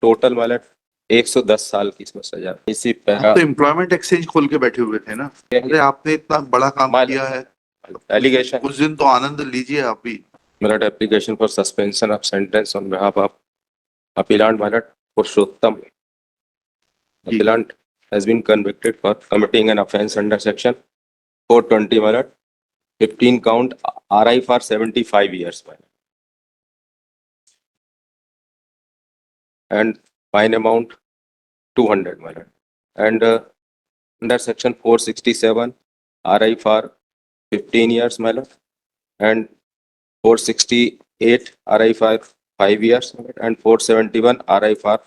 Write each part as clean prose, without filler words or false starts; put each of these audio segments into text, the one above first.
Total मतलब 110 साल की इसमें सजा। इसी आप तो एम्प्लॉयमेंट एक्सचेंज खोल के बैठे हुए थे ना। अरे आपने इतना बड़ा काम किया है, एलिगेशन उस दिन तो आनंद लीजिए आप भी। Malad application for suspension of sentence on behalf of appellant Malad Purushottam. Appellant has been convicted for committing an offence under section 420 Malad 15 count RI for 75 years Malad. And fine amount 200 Malad. And under section 467 RI for 15 years Malad. And 468 RI for 5 years and 471 RI for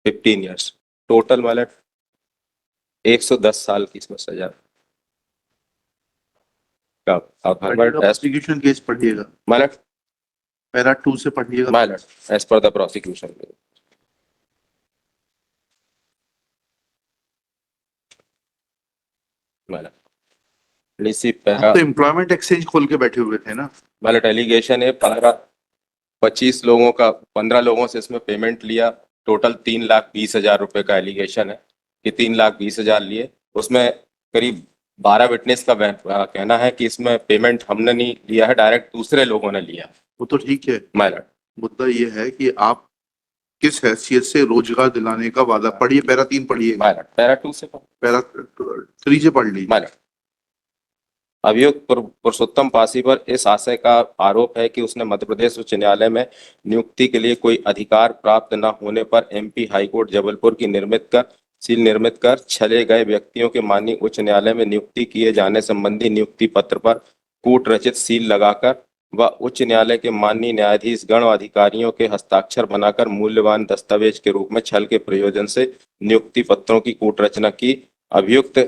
15 years. Total मतलब 110 साल की इसमें सजा का। Prosecution case पढ़िएगा, मतलब para 2 से पढ़िएगा। मतलब एज पर द प्रोसिक्यूशन मतलब आप तो एम्प्लॉयमेंट एक्सचेंज खोल के बैठे हुए थे ना। मतलब एलिगेशन है 25 लोगों का 15 लोगों से इसमें पेमेंट लिया। टोटल 3,20,000 रुपए का एलिगेशन है कि 3,20,000 लिए। उसमें करीब 12 विटनेस का कहना है कि इसमें पेमेंट हमने नहीं लिया है, डायरेक्ट दूसरे लोगों ने लिया। वो तो ठीक है, माइलर मुद्दा ये है कि आप किस हैसियत से रोजगार दिलाने का वादा। पढ़िए, पैरा 3 पढ़िए। माइलर पैरा 2 से पैरा 3 से पढ़ लीजिए। माइलर अभियुक्त पुरुषोत्तम पासी पर इस आशय का आरोप है कि उसने मध्य प्रदेश उच्च न्यायालय में नियुक्ति के लिए कोई अधिकार प्राप्त न होने पर एमपी हाईकोर्ट जबलपुर की सील निर्मित कर छले गए व्यक्तियों के माननीय उच्च न्यायालय में नियुक्ति किए जाने संबंधी नियुक्ति पत्र पर कूट रचित सील लगाकर व उच्च न्यायालय के माननीय न्यायाधीश गण अधिकारियों के हस्ताक्षर बनाकर मूल्यवान दस्तावेज के रूप में छल के प्रयोजन से नियुक्ति पत्रों की कूट रचना की। अभियुक्त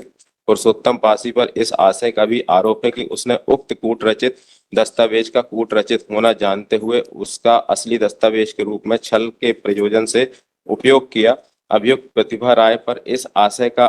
पुरुषोत्तम पासी पर इस आशय का भी आरोप है कि उसने उक्त कूट रचित दस्तावेज का कूट रचित होना जानते हुए उसका असली दस्तावेज के रूप में छल के प्रयोजन से उपयोग किया। अभियुक्त प्रतिभा राय पर इस आशय का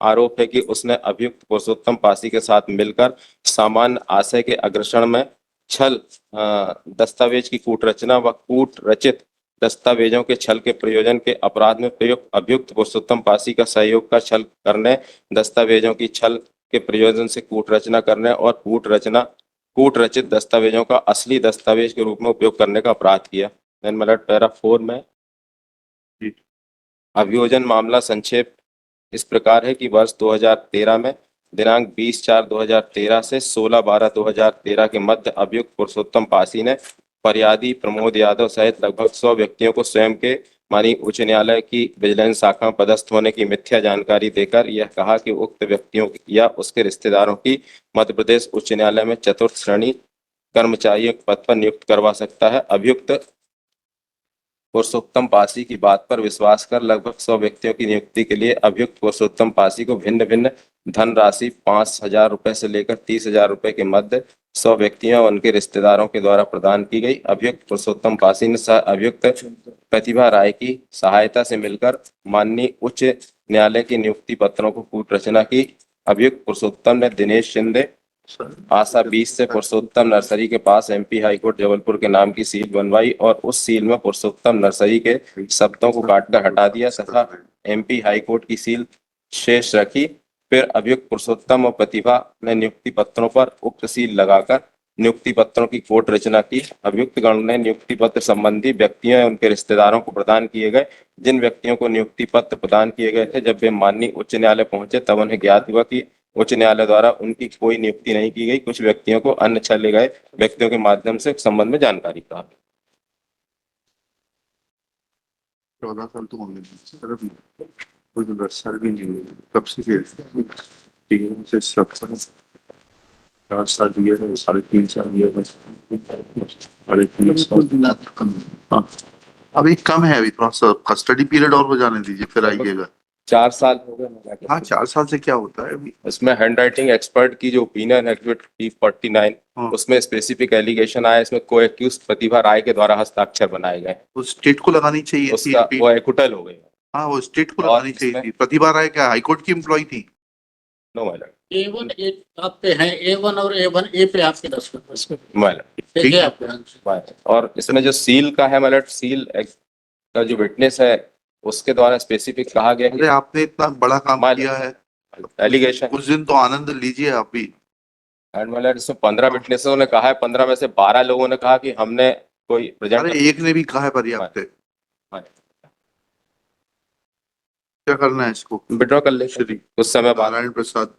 आरोप है कि उसने अभियुक्त पुरुषोत्तम पासी के साथ मिलकर सामान्य आशय के अग्रसर में छल दस्तावेज की कूट रचना व कूट रचित दस्तावेजों के छल के प्रयोजन के अपराध में प्रयुक्त अभियुक्त पुरुषोत्तम पासी का सहयोग का छल करने, दस्तावेजों की छल के प्रयोजन से कूट रचना करने और कूट रचित दस्तावेजों का असली दस्तावेज के रूप में उपयोग करने का अपराध किया। पैरा 4 में अभियोजन मामला संक्षेप इस प्रकार है कि वर्ष 2013 में दिनांक 20/4/2013 से 16/12/2013 के मध्य अभियुक्त पुरुषोत्तम पासी ने फरियादी प्रमोद यादव सहित लगभग 100 व्यक्तियों को स्वयं के माननीय उच्च न्यायालय की विजिलेंस शाखा में पदस्थ होने की मिथ्या जानकारी देकर यह कहा कि उक्त व्यक्तियों या उसके रिश्तेदारों की मध्य प्रदेश उच्च न्यायालय में चतुर्थ श्रेणी कर्मचारियों के पद पर नियुक्त करवा सकता है। अभियुक्त पुरुषोत्तम पासी की बात पर विश्वास कर लगभग 100 व्यक्तियों की नियुक्ति के लिए अभियुक्त पुरुषोत्तम पासी को भिन्न भिन्न धनराशि 5,000 रुपए से लेकर 30,000 रुपए के मध्य 100 व्यक्तियों और उनके रिश्तेदारों के द्वारा प्रदान की गई। अभियुक्त पुरुषोत्तम पासी ने सह अभियुक्त प्रतिभा राय की सहायता से मिलकर माननीय उच्च न्यायालय के नियुक्ति पत्रों को कूट रचना की। अभियुक्त पुरुषोत्तम ने दिनेश शिंदे आशा 20 से पुरुषोत्तम नर्सरी के पास एमपी हाईकोर्ट जबलपुर के नाम की सील बनवाई और उस सील में पुरुषोत्तम नर्सरी के शब्दों को काटकर हटा दिया तथा एमपी हाईकोर्ट की सील शेष रखी। फिर अभियुक्त पुरुषोत्तम और प्रतिभा ने नियुक्ति पत्रों पर उक्त सील लगाकर नियुक्ति पत्रों की कोट रचना की। अभियुक्त गण ने नियुक्ति पत्र संबंधी व्यक्तियों और उनके रिश्तेदारों को प्रदान किए गए। जिन व्यक्तियों को नियुक्ति पत्र प्रदान किए गए थे, जब वे माननीय उच्च न्यायालय पहुंचे तब उन्हें ज्ञात हुआ कि उच्च न्यायालय द्वारा उनकी कोई नियुक्ति नहीं की गई। कुछ व्यक्तियों को अन्य छले गए व्यक्तियों के माध्यम से संबंध में जानकारी प्राप्त। 14 साल तो होंगे सर भी नहीं, कब से 4 साल दिए, 3.5 साल दिए, 3.5 अभी कम है, अभी थोड़ा सा कस्टडी पीरियड और हो जाने दीजिए, फिर आइएगा। 4 साल हो गए। हाँ, 4 साल से क्या होता है अभी। इसमें हैंड राइटिंग एक्सपर्ट की जो ओपिनियन है 49 उसमें स्पेसिफिक एलिगेशन आया, इसमें को एक्यूज प्रतिभा राय के द्वारा हस्ताक्षर बनाए गए। वो स्टेट को लगानी चाहिए उसका थी, वो एक्विटल हो गई। हाँ, वो स्टेट को लगानी चाहिए थी। प्रतिभा राय क्या हाईकोर्ट की एम्प्लॉय थी? नो मैडम, A1 आप पे है, A1 और A1A पे आपके 10%। मैडम ठीक है आपके। और इसमें जो सील का है मैडम, सील का जो विटनेस है उसके द्वारा स्पेसिफिक कहा गया अरे आपने इतना बड़ा काम माल- किया है, कि एलिगेशन कुछ दिन तो आनंद लीजिए आप भी। एंड मतलब इसमें 15 विटनेसों ने कहा है, 15 में से 12 लोगों ने कहा कि हमने कोई प्रेजेंट अरे एक ने भी कहा है पर्याप्त है, क्या करना है इसको? विड्रॉ कर लेते श्री उस समय बाद नारायण प्रसाद